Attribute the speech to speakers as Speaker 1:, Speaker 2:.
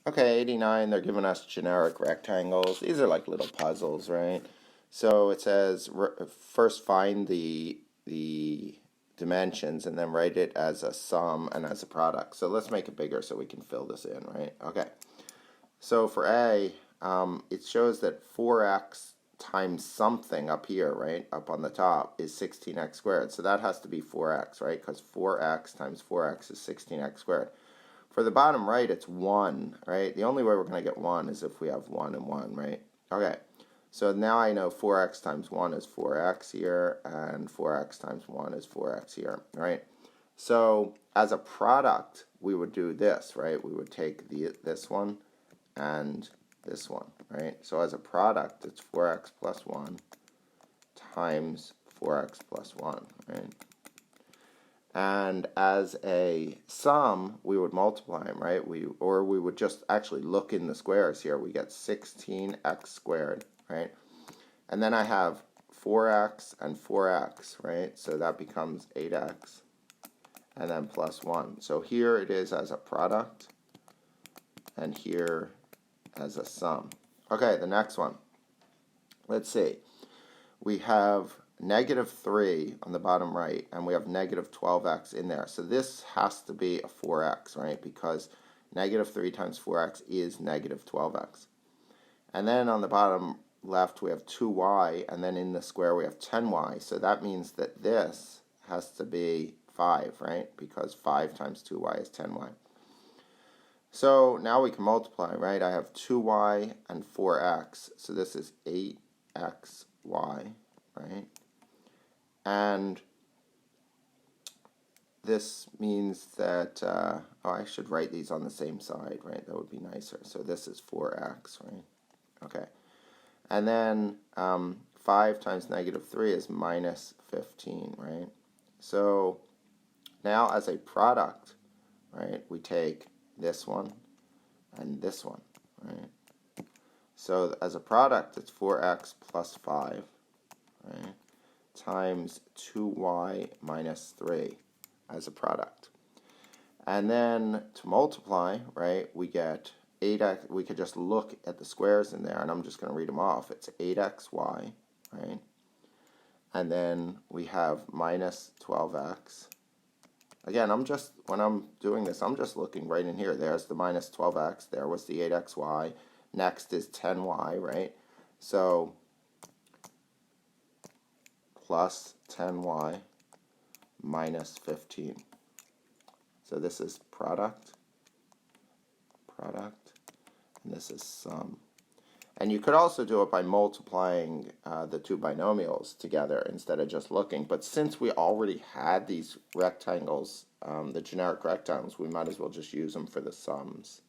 Speaker 1: Okay, 89, they're giving us generic rectangles. These are like little puzzles, right? So it says first find the dimensions and then write it as a sum and as a product. So let's make it bigger so we can fill this in, right? Okay. So for A, it shows that 4x times something up here, right, up on the top, is 16x squared. So that has to be 4x, right, because 4x times 4x is 16x squared. For the bottom right, it's 1, right? The only way we're going to get 1 is if we have 1 and 1, right? Okay, so now I know 4x times 1 is 4x here, and 4x times 1 is 4x here, right? So as a product, we would do this, right? We would take this one and this one, right? So as a product, it's 4x plus 1 times 4x plus 1, right? And as a sum, we would multiply them, right? We would just actually look in the squares here. We get 16x squared, right? And then I have 4x and 4x, right? So that becomes 8x, and then plus 1. So here it is as a product, and here as a sum. Okay, the next one. Let's see. We have -3 on the bottom right, and we have -12x in there. So this has to be a 4x, right? Because -3 times 4x is -12x. And then on the bottom left, we have 2y, and then in the square, we have 10y. So that means that this has to be 5, right? Because 5 times 2y is 10y. So now we can multiply, right? I have 2y and 4x. So this is 8xy, right? And this means that, I should write these on the same side, right? That would be nicer. So this is 4x, right? Okay. And then 5 times -3 is -15, right? So now as a product, right, we take this one and this one, right? So as a product, it's 4x plus 5, right, times 2y minus 3 as a product. And then to multiply, right, we get 8x. We could just look at the squares in there, and I'm just going to read them off. It's 8xy, right? And then we have minus 12x. Again, when I'm doing this, I'm just looking right in here. There's the minus 12x. There was the 8xy. Next is 10y, right? So plus 10y minus 15. So this is product, and this is sum. And you could also do it by multiplying the two binomials together instead of just looking. But since we already had these rectangles, the generic rectangles, we might as well just use them for the sums.